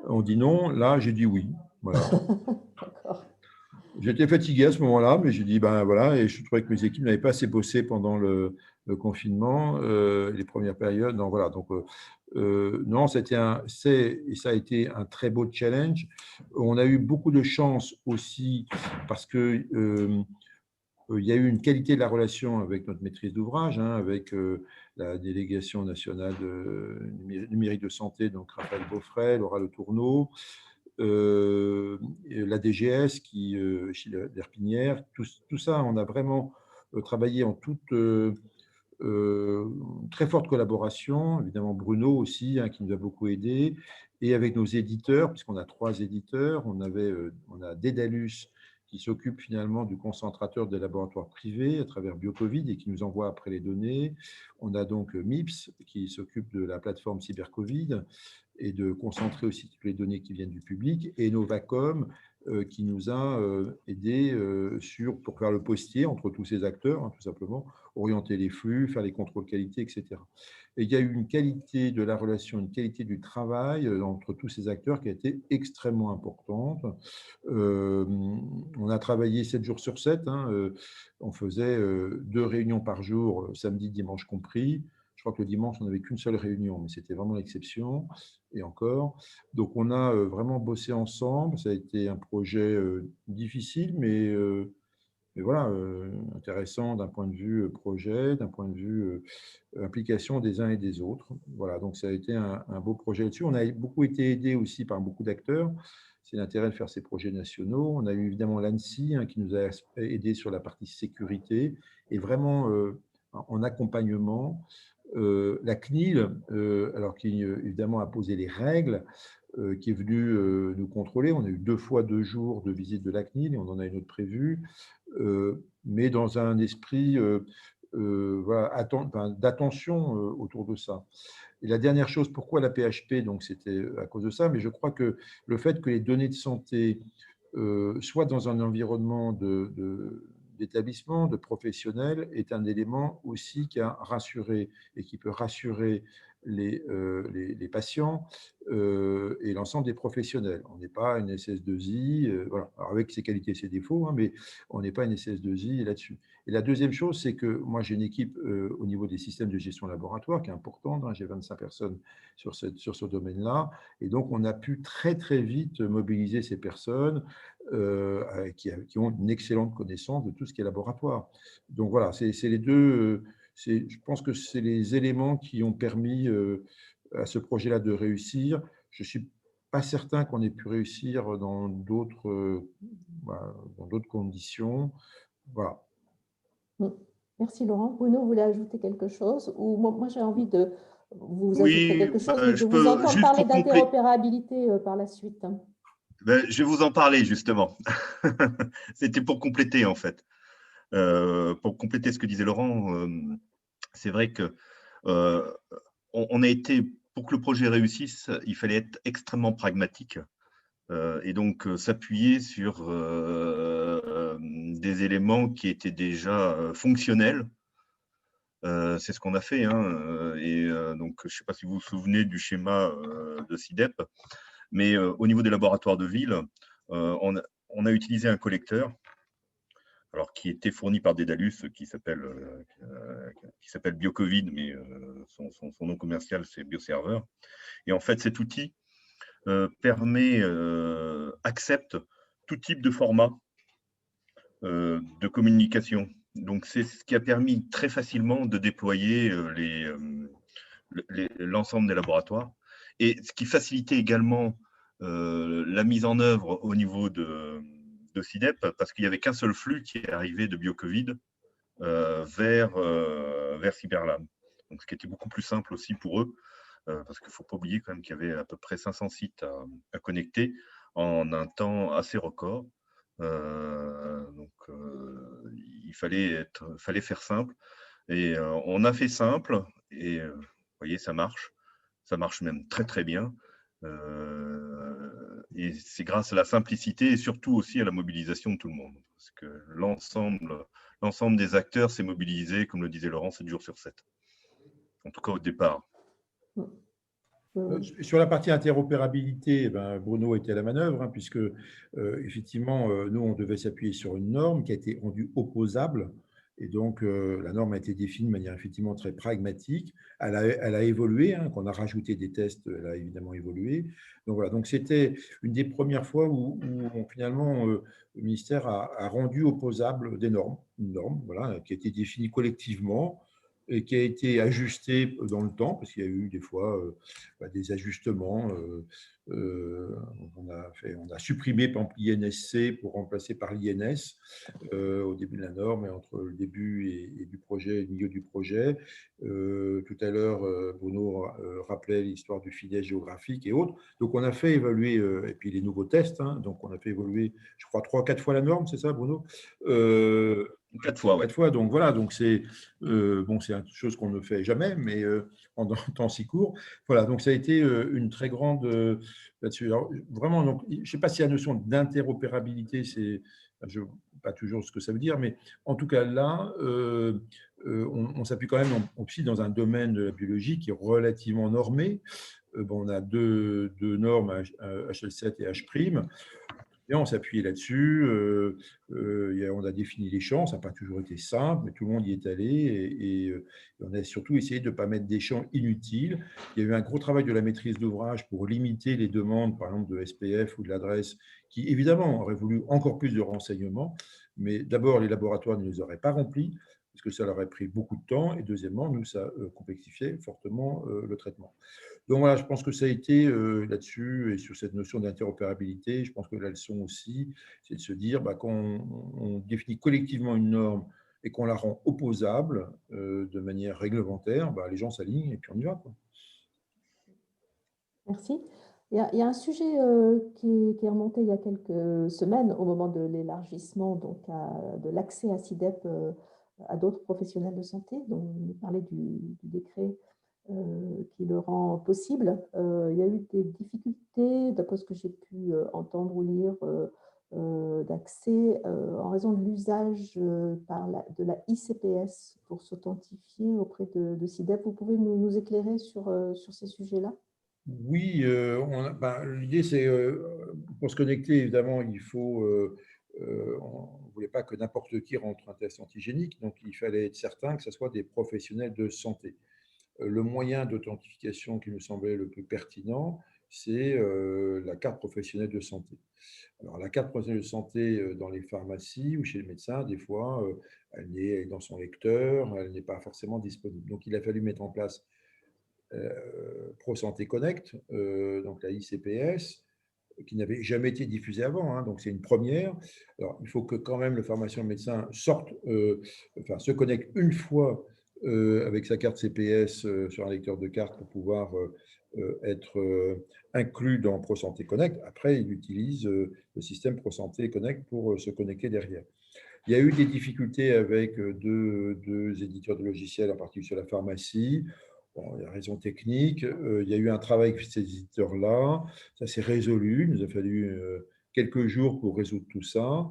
on dit non. Là, j'ai dit oui. Voilà. D'accord. J'étais fatigué à ce moment-là, mais j'ai dit, ben voilà, et je trouvais que mes équipes n'avaient pas assez bossé pendant le confinement, les premières périodes. Donc voilà, donc non, ça a été un très beau challenge. On a eu beaucoup de chance aussi parce que il y a eu une qualité de la relation avec notre maîtrise d'ouvrage, hein, avec la délégation nationale numérique de santé, donc Raphaël Beaufray, Laura Le Tourneau, la DGS chez l'Herpinière, tout ça, on a vraiment travaillé en toute très forte collaboration, évidemment Bruno aussi, hein, qui nous a beaucoup aidé, et avec nos éditeurs, puisqu'on a 3 éditeurs, on a Dédalus, qui s'occupe finalement du concentrateur des laboratoires privés à travers BioCovid et qui nous envoie après les données. On a donc MIPS qui s'occupe de la plateforme CyberCovid et de concentrer aussi toutes les données qui viennent du public, et Novacom qui nous a aidés pour faire le postier entre tous ces acteurs, hein, tout simplement, orienter les flux, faire les contrôles qualité, etc. Et il y a eu une qualité de la relation, une qualité du travail entre tous ces acteurs qui a été extrêmement importante. On a travaillé 7 jours sur 7, hein, on faisait 2 réunions par jour, samedi, dimanche compris. Je crois que le dimanche, on n'avait qu'une seule réunion, mais c'était vraiment l'exception, et encore. Donc, on a vraiment bossé ensemble. Ça a été un projet difficile, mais voilà, intéressant d'un point de vue projet, d'un point de vue implication des uns et des autres. Voilà, donc ça a été un beau projet là-dessus. On a beaucoup été aidé aussi par beaucoup d'acteurs. C'est l'intérêt de faire ces projets nationaux. On a eu évidemment l'ANSSI qui nous a aidé sur la partie sécurité et vraiment en accompagnement. La CNIL, alors qui évidemment a posé les règles, qui est venu nous contrôler. On a eu 2 fois 2 jours de visite de la CNIL et on en a une autre prévue, mais dans un esprit voilà, d'attention autour de ça. Et la dernière chose, pourquoi la PHP? Donc c'était à cause de ça, mais je crois que le fait que les données de santé soient dans un environnement d'établissement, de professionnels, est un élément aussi qui a rassuré et qui peut rassurer les patients et l'ensemble des professionnels. On n'est pas une SS2I, voilà. Alors avec ses qualités et ses défauts, hein, mais on n'est pas une SS2I là-dessus. Et la deuxième chose, c'est que moi, j'ai une équipe au niveau des systèmes de gestion laboratoire qui est importante. Hein, j'ai 25 personnes sur ce domaine-là. Et donc, on a pu très, très vite mobiliser ces personnes qui ont une excellente connaissance de tout ce qui est laboratoire. Donc, voilà, c'est les deux. Je pense que c'est les éléments qui ont permis à ce projet-là de réussir. Je ne suis pas certain qu'on ait pu réussir voilà, dans d'autres conditions. Voilà. Merci Laurent. Bruno, vous voulez ajouter quelque chose? Ou moi j'ai envie de vous ajouter Oui, quelque chose, mais de je vous peux entendre juste parler pour compléter. d'interopérabilité par la suite. Je vais vous en parler justement. C'était pour compléter en fait. Pour compléter ce que disait Laurent, c'est vrai que on a été, pour que le projet réussisse, il fallait être extrêmement pragmatique et donc s'appuyer sur des éléments qui étaient déjà fonctionnels. C'est ce qu'on a fait, hein, et donc je ne sais pas si vous vous souvenez du schéma de CIDEP, mais au niveau des laboratoires de ville, on a utilisé un collecteur alors, qui était fourni par Dédalus, qui s'appelle BioCovid, mais son nom commercial, c'est BioServer. Et en fait, cet outil accepte tout type de format de communication. Donc, c'est ce qui a permis très facilement de déployer l'ensemble des laboratoires. Et ce qui facilitait également la mise en œuvre au niveau de CIDEP, parce qu'il n'y avait qu'un seul flux qui est arrivé de BioCovid vers Cyberlab. Donc, ce qui était beaucoup plus simple aussi pour eux, parce qu'il ne faut pas oublier quand même qu'il y avait à peu près 500 sites à connecter en un temps assez record. Donc, il fallait faire simple. Et on a fait simple, et vous voyez, ça marche. Ça marche même très, très bien. Et c'est grâce à la simplicité et surtout aussi à la mobilisation de tout le monde. Parce que l'ensemble des acteurs s'est mobilisé, comme le disait Laurent, 7 jours sur 7. En tout cas, au départ. Sur la partie interopérabilité, Bruno était à la manœuvre, hein, puisque effectivement, nous, on devait s'appuyer sur une norme qui a été rendue opposable. Et donc, la norme a été définie de manière effectivement très pragmatique. Elle a évolué, hein, quand on a rajouté des tests, elle a évidemment évolué. Donc, voilà, donc c'était une des premières fois où finalement, le ministère a rendu opposable des normes, une norme voilà, qui a été définie collectivement et qui a été ajustée dans le temps, parce qu'il y a eu des fois des ajustements on a supprimé par exemple l'INSC pour remplacer par l'INS au début de la norme et entre le début et du projet et le milieu du projet. Tout à l'heure, Bruno rappelait l'histoire du filage géographique et autres. Donc, on a fait évoluer, et puis les nouveaux tests, hein, donc on a fait évoluer, je crois, 3 ou 4 fois la norme, c'est ça, Bruno 4 fois, oui. 4 fois, donc voilà, donc c'est bon, c'est une chose qu'on ne fait jamais, mais en temps si court. Voilà, donc ça a été une très grande là-dessus. Alors, vraiment, donc, je ne sais pas si la notion d'interopérabilité, c'est, je ne sais pas toujours ce que ça veut dire, mais en tout cas là, on s'appuie quand même aussi dans un domaine de la biologie qui est relativement normé. Bon, on a deux normes, HL7 et H'. Et on s'appuie là-dessus, on a défini les champs, ça n'a pas toujours été simple, mais tout le monde y est allé et on a surtout essayé de ne pas mettre des champs inutiles. Il y a eu un gros travail de la maîtrise d'ouvrage pour limiter les demandes, par exemple de SPF ou de l'adresse, qui évidemment auraient voulu encore plus de renseignements, mais d'abord les laboratoires ne les auraient pas remplis, parce que ça leur aurait pris beaucoup de temps, et deuxièmement, nous, ça complexifiait fortement le traitement. Donc voilà, je pense que ça a été là-dessus et sur cette notion d'interopérabilité. Je pense que la leçon aussi, c'est de se dire quand on définit collectivement une norme et qu'on la rend opposable de manière réglementaire, les gens s'alignent et puis on y va, quoi. Merci. Il y a un sujet qui est remonté il y a quelques semaines au moment de l'élargissement de l'accès à CIDEP à d'autres professionnels de santé, dont on parlait du décret qui le rend possible. Il y a eu des difficultés, d'après ce que j'ai pu entendre ou lire, d'accès en raison de l'usage de la ICPS pour s'authentifier auprès de CIDEP. Vous pouvez nous éclairer sur ces sujets-là? Oui, l'idée c'est pour se connecter, évidemment, on ne voulait pas que n'importe qui rentre un test antigénique, donc il fallait être certain que ce soit des professionnels de santé. Le moyen d'authentification qui nous semblait le plus pertinent, c'est la carte professionnelle de santé. Alors, la carte professionnelle de santé dans les pharmacies ou chez le médecin, des fois, elle est dans son lecteur, elle n'est pas forcément disponible. Donc, il a fallu mettre en place ProSanté Connect, donc la ICPS, qui n'avait jamais été diffusée avant, hein, donc c'est une première. Alors, il faut que quand même le pharmacien ou le médecin se connecte une fois avec sa carte CPS sur un lecteur de carte pour pouvoir être inclus dans ProSanté Connect. Après, il utilise le système ProSanté Connect pour se connecter derrière. Il y a eu des difficultés avec deux éditeurs de logiciels, en particulier sur la pharmacie. Bon, il y a raison technique. Il y a eu un travail avec ces éditeurs-là. Ça s'est résolu. Il nous a fallu quelques jours pour résoudre tout ça.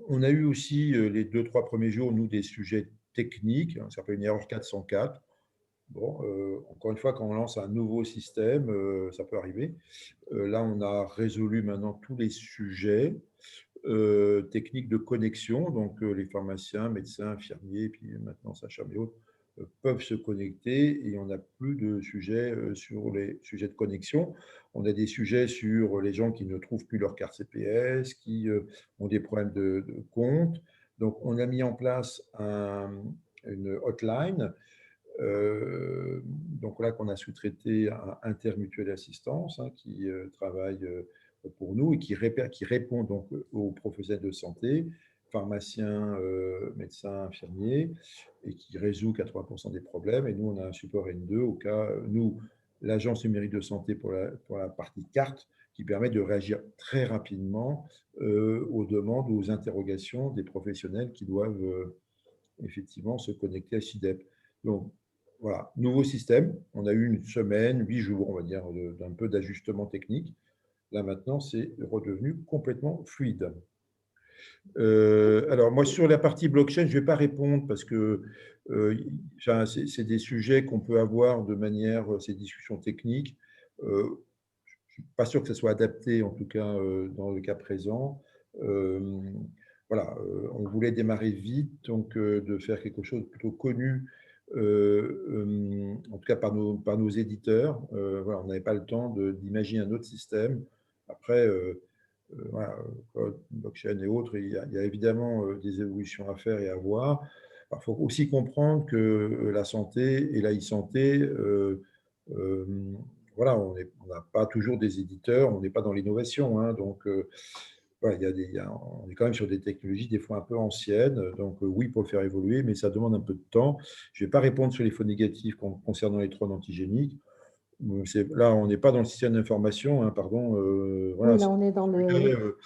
On a eu aussi les 2-3 premiers jours, nous, des sujets techniques. Ça s'appelle une erreur 404. Bon, encore une fois, quand on lance un nouveau système, ça peut arriver. Là, on a résolu maintenant tous les sujets techniques de connexion. Donc, les pharmaciens, médecins, infirmiers, puis maintenant sages-femmes et autres peuvent se connecter et on n'a plus de sujets sur les sujets de connexion. On a des sujets sur les gens qui ne trouvent plus leur carte CPS, qui ont des problèmes de compte. Donc, on a mis en place une hotline. Donc là, qu'on a sous-traité à Intermutuelle Assistance, hein, qui travaille pour nous et qui répond donc aux professionnels de santé, pharmaciens, médecins, infirmiers, et qui résout 80% des problèmes. Et nous, on a un support N2 au cas, nous, l'Agence numérique de santé pour la partie carte, qui permet de réagir très rapidement aux demandes ou aux interrogations des professionnels qui doivent effectivement se connecter à CIDEP. Donc, voilà, nouveau système. On a eu une semaine, 8 jours, on va dire, d'un peu d'ajustement technique. Là, maintenant, c'est redevenu complètement fluide. Alors, moi, sur la partie blockchain, je ne vais pas répondre parce que c'est des sujets qu'on peut avoir de manière, ces discussions techniques. Je ne suis pas sûr que ça soit adapté, en tout cas, dans le cas présent. Voilà, on voulait démarrer vite, donc de faire quelque chose de plutôt connu, en tout cas par nos éditeurs. Voilà, on n'avait pas le temps d'imaginer un autre système. Après, voilà, blockchain et autres, il y a évidemment des évolutions à faire et à voir. Il faut aussi comprendre que la santé et la e-santé Voilà, on n'a pas toujours des éditeurs, on n'est pas dans l'innovation, hein, donc voilà, on est quand même sur des technologies des fois un peu anciennes, donc oui, pour le faire évoluer, mais ça demande un peu de temps. Je ne vais pas répondre sur les faux négatifs concernant les drones antigéniques. Là, on n'est pas dans le système d'information, hein, pardon. Oui, Voilà, là, on est dans le… euh,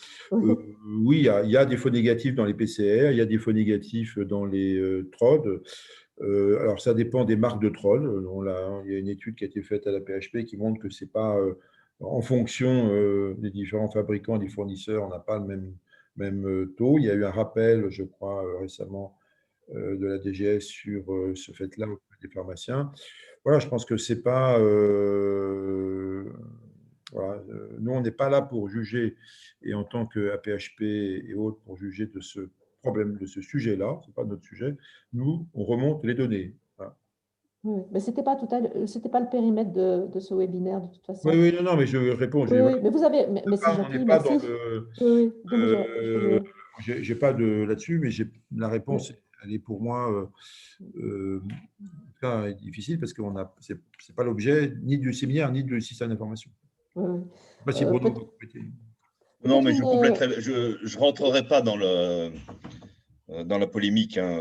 oui, il y a des faux négatifs dans les PCR, il y a des faux négatifs dans les TROD. Alors, ça dépend des marques de trolls. Il y a une étude qui a été faite à la PHP qui montre que c'est pas en fonction des différents fabricants, des fournisseurs, on n'a pas le même taux. Il y a eu un rappel, je crois, récemment de la DGS sur ce fait-là auprès des pharmaciens. Voilà, je pense que c'est pas. Voilà, nous, on n'est pas là pour juger, et en tant qu'APHP et autres, pour juger de ce problème, de ce sujet-là. Ce n'est pas notre sujet. Nous, on remonte les données. Voilà. Oui, mais ce n'était pas, c'était pas le périmètre de ce webinaire, de toute Oui, façon. oui, non, non, mais je réponds. Oui, Voilà, oui, mais vous avez… Mais c'est on n'est gentil, pas merci. dans le. Oui, oui. Non, mais Euh, j'ai pas de là-dessus, mais la réponse, elle est pour moi en tout cas, difficile parce que c'est pas l'objet ni du séminaire ni du système d'information. oui, oui. Je ne sais pas si Bruno peut compléter. Non, Peut-être mais une… je rentrerai pas dans la polémique, hein.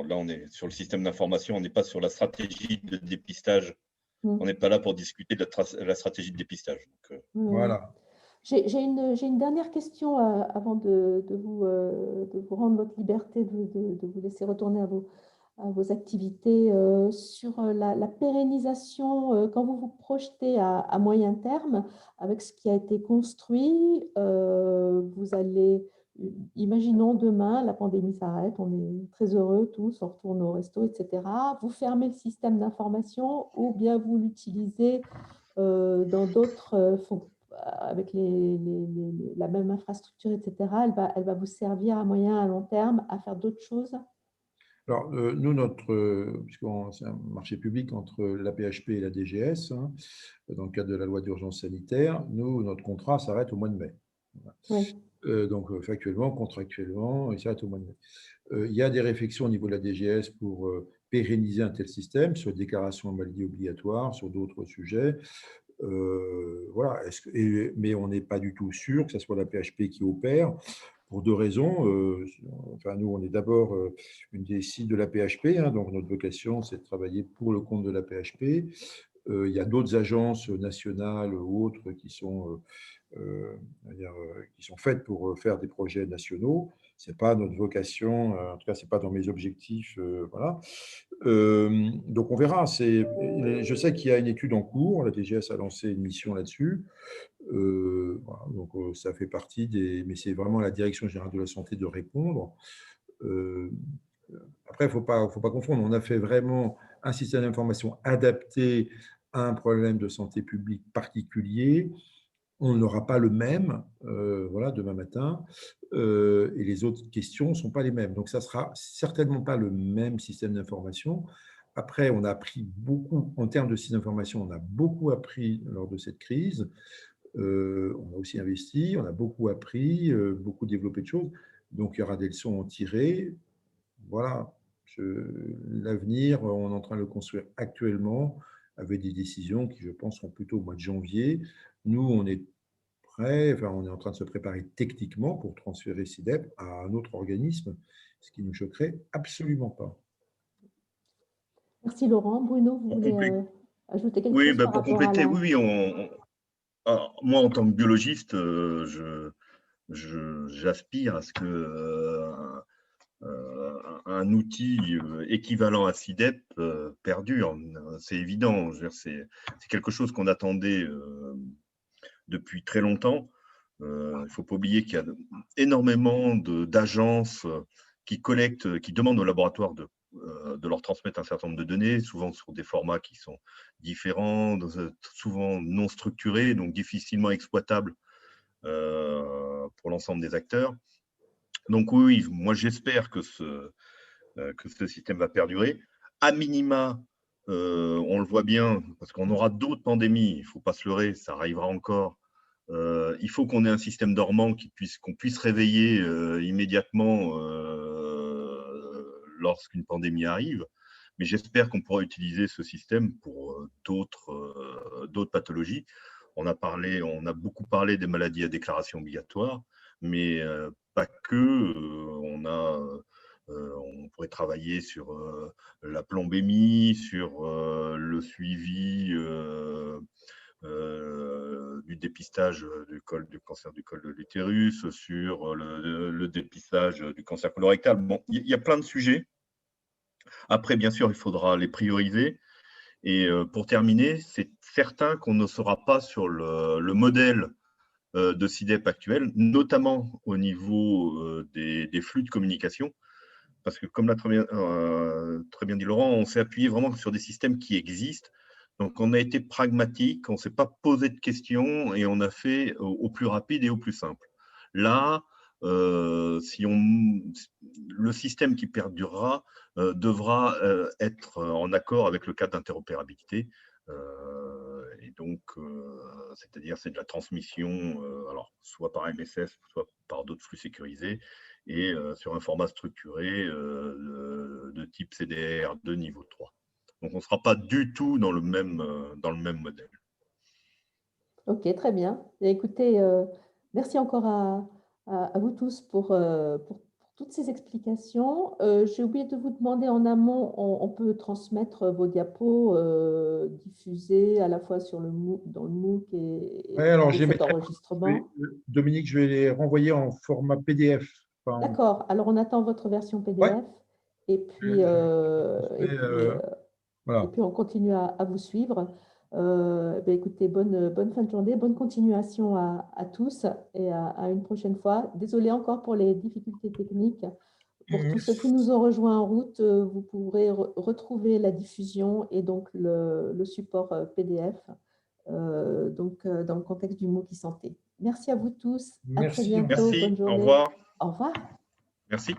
Là, on est sur le système d'information, on n'est pas sur la stratégie de dépistage. On n'est pas là pour discuter de la stratégie de dépistage. Donc, Voilà. J'ai une dernière question avant de vous rendre votre liberté, de vous laisser retourner à vos activités. Sur la pérennisation, quand vous vous projetez à moyen terme avec ce qui a été construit, vous allez, imaginons demain, la pandémie s'arrête, on est très heureux tous, on retourne au resto, etc. Vous fermez le système d'information ou bien vous l'utilisez dans d'autres avec la même infrastructure, etc., elle va vous servir à moyen, à long terme à faire d'autres choses? Alors, nous, puisque c'est un marché public entre la PHP et la DGS, hein, dans le cadre de la loi d'urgence sanitaire, nous, notre contrat s'arrête au mois de mai. Oui. Donc, factuellement, contractuellement, il s'arrête au mois de mai. Il y a des réflexions au niveau de la DGS pour pérenniser un tel système sur déclaration de maladie obligatoire, sur d'autres sujets. Voilà. Mais on n'est pas du tout sûr que ce soit la PHP qui opère pour deux raisons. Enfin, nous, on est d'abord une des sites de la PHP, hein, donc notre vocation, c'est de travailler pour le compte de la PHP. Il y a d'autres agences nationales ou autres qui sont faites pour faire des projets nationaux. Ce n'est pas notre vocation, en tout cas, ce n'est pas dans mes objectifs. Voilà. Donc, on verra. Je sais qu'il y a une étude en cours. La DGS a lancé une mission là-dessus. Voilà, donc, ça fait partie mais c'est vraiment à la Direction générale de la santé de répondre. Après, faut pas confondre. On a fait vraiment un système d'information adapté à un problème de santé publique particulier. On n'aura pas le même, voilà, demain matin, et les autres questions ne sont pas les mêmes. Donc, ça ne sera certainement pas le même système d'information. Après, on a appris beaucoup, en termes de système d'information, on a beaucoup appris lors de cette crise. On a aussi investi, on a beaucoup appris, beaucoup développé de choses. Donc, il y aura des leçons à en tirer. Voilà, l'avenir, on est en train de le construire actuellement avec des décisions qui, je pense, seront plutôt au mois de janvier. Nous, on est prêt, enfin, on est en train de se préparer techniquement pour transférer CIDEP à un autre organisme, ce qui ne nous choquerait absolument pas. Merci Laurent. Bruno, vous voulez ajouter quelque oui, chose par pour rapport à compléter, la… oui, moi, en tant que biologiste, j'aspire à ce que un outil équivalent à CIDEP perdure. C'est évident. C'est quelque chose qu'on attendait depuis très longtemps. Il ne faut pas oublier qu'il y a énormément d'agences qui demandent aux laboratoires de leur transmettre un certain nombre de données, souvent sur des formats qui sont différents, souvent non structurés, donc difficilement exploitables pour l'ensemble des acteurs. Donc oui, moi j'espère que ce système va perdurer. À minima, on le voit bien, parce qu'on aura d'autres pandémies, il ne faut pas se leurrer, ça arrivera encore. Il faut qu'on ait un système dormant qu'on puisse réveiller immédiatement lorsqu'une pandémie arrive. mais j'espère qu'on pourra utiliser ce système pour d'autres pathologies. On a beaucoup parlé des maladies à déclaration obligatoire, mais pas que. On pourrait travailler sur la plombémie, sur le suivi du dépistage du cancer du col de l'utérus, sur le dépistage du cancer colorectal. Bon, il y a plein de sujets. Après, bien sûr, il faudra les prioriser. Et pour terminer, c'est certain qu'on ne sera pas sur le modèle de CIDEP actuel, notamment au niveau des flux de communication, parce que comme l'a très bien dit Laurent, on s'est appuyé vraiment sur des systèmes qui existent. Donc, on a été pragmatique, on ne s'est pas posé de questions et on a fait au plus rapide et au plus simple. Là, le système qui perdurera devra être en accord avec le cadre d'interopérabilité. Et donc, c'est-à-dire c'est de la transmission, alors soit par MSS, soit par d'autres flux sécurisés, et sur un format structuré de type CDR de niveau 3. Donc, on ne sera pas du tout dans le même modèle. Ok, très bien. Et écoutez, merci encore à vous tous pour toutes ces explications. J'ai oublié de vous demander en amont, on peut transmettre vos diapos, diffuser à la fois sur dans le MOOC Ouais, alors et je les cet mettrai, enregistrement. Dominique, je vais les renvoyer en format PDF. D'accord, alors on attend votre version Ouais. PDF et puis, Voilà. et puis on continue à vous suivre. Écoutez, bonne fin de journée, bonne continuation à tous et à une prochaine fois. Désolée encore pour les difficultés techniques. Pour tous ceux qui nous ont rejoints en route, vous pourrez retrouver la diffusion et donc le support PDF dans le contexte du MOOC e-santé. Merci à vous tous. À très Merci. bientôt. Merci. Bonne journée. Au revoir. Au revoir. Merci.